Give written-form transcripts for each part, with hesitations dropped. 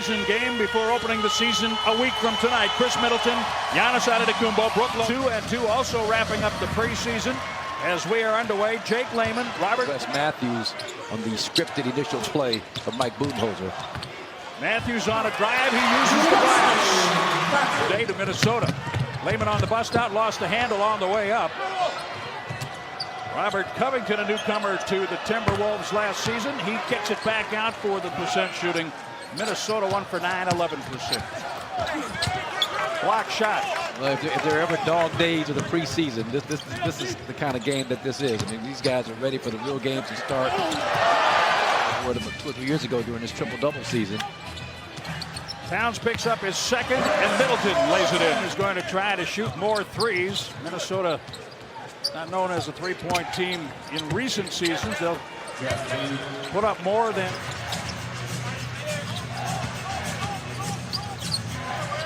preseason game before opening the season a week from tonight. Chris Middleton, Giannis Antetokounmpo, Brooklyn 2-2, also wrapping up the preseason as we are underway. Jake Layman, Robert Wes Matthews on the scripted initial play of Mike Budenholzer. Matthews on a drive. He uses the glass. Today to Minnesota. Layman on the bust out, lost the handle on the way up. Robert Covington, a newcomer to the Timberwolves last season. He kicks it back out for the percent shooting. Minnesota 1 for 9, 11%. Block shot. Well, if there are ever dog days of the preseason, this is the kind of game that this is. I mean, these guys are ready for the real games to start. 2 or 3 years ago during this triple-double season. Towns picks up his second, and Middleton lays it in. He's going to try to shoot more threes. Minnesota, not known as a three-point team in recent seasons. They'll put up more than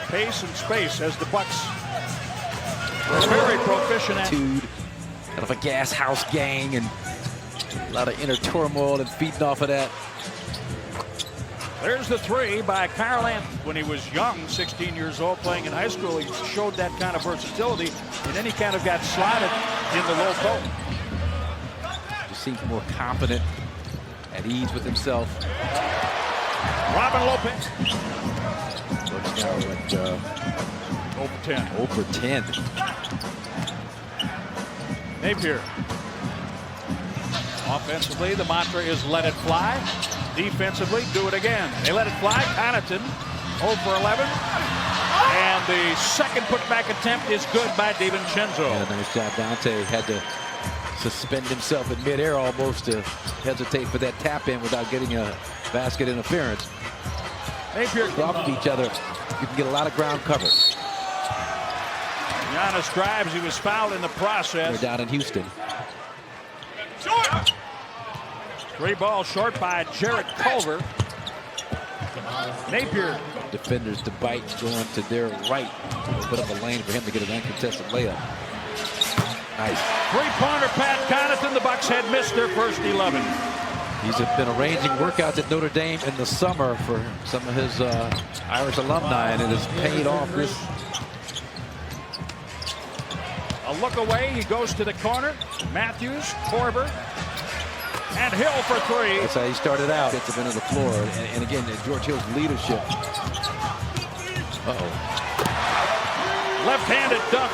pace and space as the Bucks are very proficient at kind of a gas house gang and a lot of inner turmoil and feeding off of that. There's the three by Carl Anthony. When he was young, 16 years old, playing in high school, he showed that kind of versatility, and then he kind of got slotted in the low post. He seems more confident, at ease with himself. Robin Lopez. Looks now at 0 over 10. Napier. Offensively, the mantra is let it fly. Defensively, do it again. They let it fly. Connaughton 0 for 11. And the second putback attempt is good by DiVincenzo. Yeah, nice job. Dante had to suspend himself in midair almost to hesitate for that tap in without getting a basket interference. Napier off of each other. You can get a lot of ground cover. Giannis drives. He was fouled in the process. They're down in Houston. Three ball short by Jarrett Culver. Napier. Defenders to bite, going to their right. Put up a lane for him to get an uncontested layup. Nice. Three-pointer Pat Connaughton. The Bucks had missed their first 11. He's been arranging workouts at Notre Dame in the summer for some of his Irish alumni, and it has paid off. This a look away. He goes to the corner. Matthews, Korver, and Hill for three. That's how he started out. Gets him into the floor, and again, George Hill's leadership. Left-handed dunk.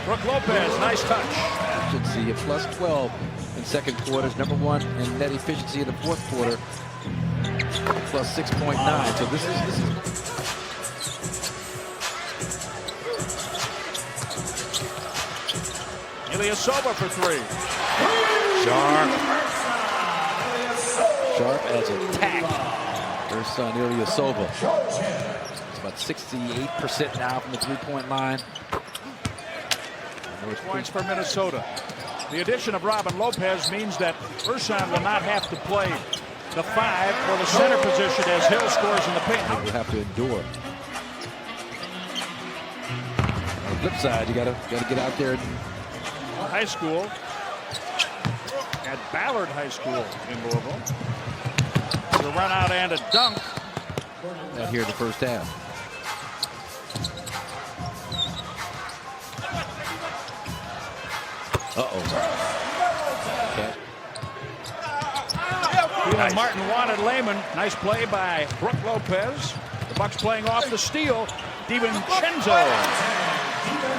Brook Lopez, nice touch. Efficiency of plus 12 in second quarters. Number 1 in net efficiency in the fourth quarter. Plus 6.9. So this is Ilyasova for three. Sharp as attack. Their son Ilyasova. It's about 68% now from the three-point line. Points for Minnesota. The addition of Robin Lopez means that Ersan will not have to play the 5 or the center position as Hill scores in the paint. They will have to endure. On the flip side, you gotta get out there. High school at Ballard High School in Louisville. The run out and a dunk. Out here in the first half. Okay. Nice. Martin wanted Layman. Nice play by Brook Lopez. The Bucks playing off the steal. DiVincenzo.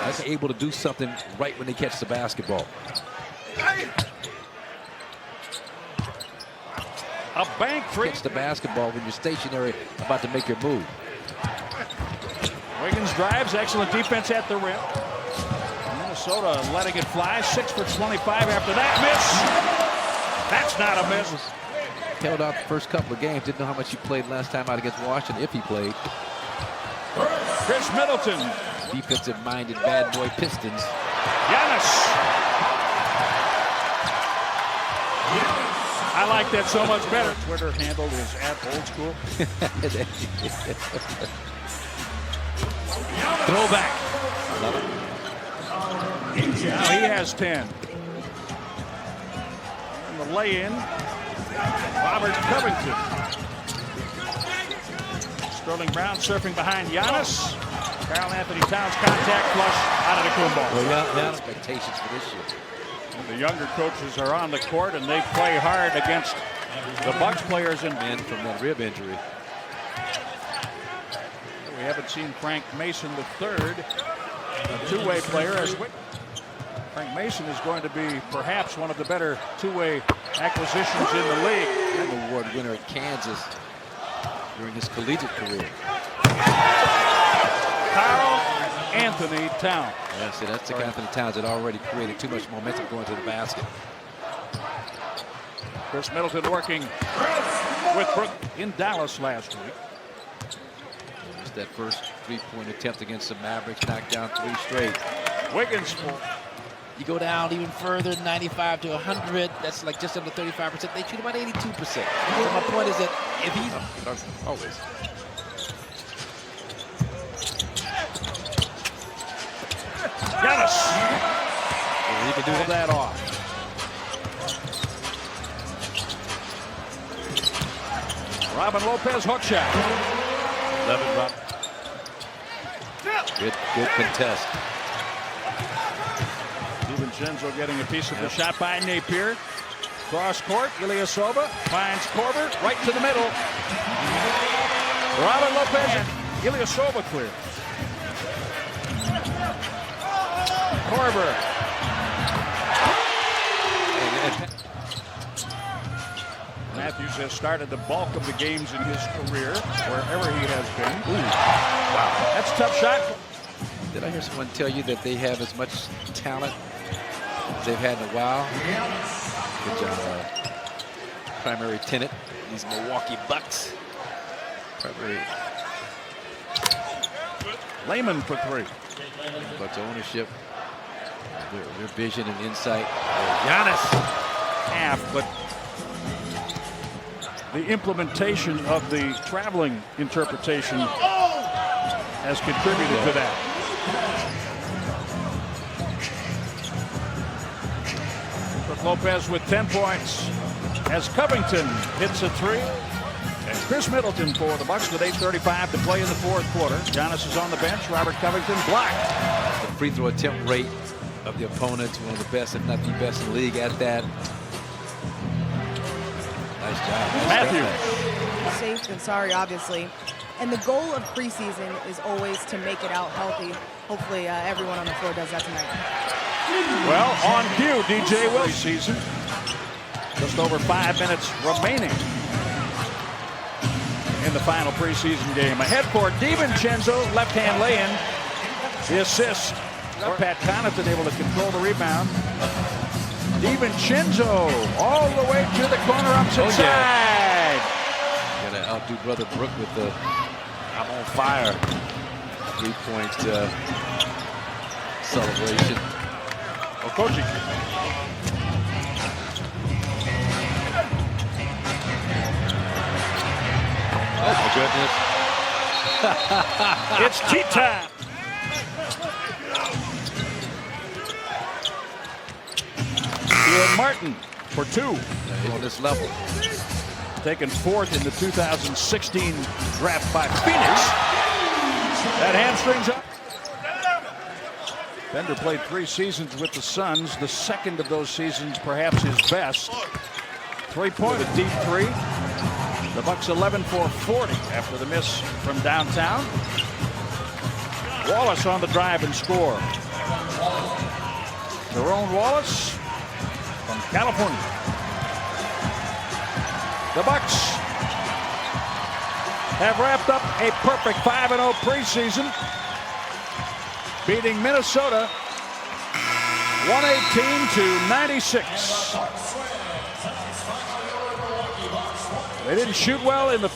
That's able to do something right when they catch the basketball. A bank three. Catch the basketball when you're stationary, about to make your move. Wiggins drives. Excellent defense at the rim. Minnesota letting it fly. 6 for 25 after that miss. That's not a miss. Held out the first couple of games. Didn't know how much he played last time out against Washington, if he played. Chris Middleton. Defensive-minded bad boy Pistons. Giannis. I like that so much better. Twitter handle is @oldschool. Throwback. Now he has 10. the lay-in. Robert Covington. Sterling Brown surfing behind Giannis. Karl Anthony Towns contact flush out of the Kumbo. Well, yeah, expectations for this year. The younger coaches are on the court and they play hard against the Bucks players and men from that rib injury. We haven't seen Frank Mason III, a two-way player. As Frank Mason is going to be perhaps one of the better two-way acquisitions in the league. An award winner at Kansas during his collegiate career. Karl Anthony Towns. Yeah, see, that's the Anthony Towns that already created too much momentum going to the basket. Chris Middleton working with Brook in Dallas last week. Just that first three-point attempt against the Mavericks, knocked down 3 straight. Wiggins. You go down even further, 95 to 100. That's like just under 35%. They shoot about 82%. So my point is that if he's always. Giannis. He can do Pull that off. Robin Lopez hook shot. Love it, Rob. Good contest. DiVincenzo getting a piece of the shot by Napier. Cross court, Ilyasova finds Korver right to the middle. Robin Lopez and Ilyasova clear. Korver. Matthews has started the bulk of the games in his career, wherever he has been. Ooh. Wow, that's a tough shot. Did I hear someone tell you that they have as much talent as they've had in a while? Good job. Primary tenant, these Milwaukee Bucks. Primary. Layman for 3. Bucks ownership, their vision and insight. Giannis. Half, but the implementation of the traveling interpretation has contributed to that. But Lopez with 10 points as Covington hits a 3. And Chris Middleton for the Bucks with 8:35 to play in the 4th quarter. Giannis is on the bench. Robert Covington blocked. The free throw attempt rate of the opponent, one of the best, if not the best in the league at that. Nice job. Matthews. Safe and sorry, obviously. And the goal of preseason is always to make it out healthy. Hopefully everyone on the floor does that tonight. Well, on cue, DJ Wilson season. Just over 5 minutes remaining in the final preseason game. Ahead for DiVincenzo, left-hand lay-in. The assist. Pat Connaughton able to control the rebound. DiVincenzo all the way to the corner opposite side. Gotta outdo brother Brook with the I'm on fire 3-point celebration. Okoji. Oh my goodness. It's tea time. Ian Martin for 2. On this level. Taken 4th in the 2016 draft by Phoenix. That hamstrings up. Bender played 3 seasons with the Suns. The second of those seasons perhaps his best. 3-point, a deep 3. The Bucks 11 for 40 after the miss from downtown. Wallace on the drive and score. Jerome Wallace from California. The Bucks have wrapped up a perfect 5-0 preseason, beating Minnesota 118 to 96. They didn't shoot well in the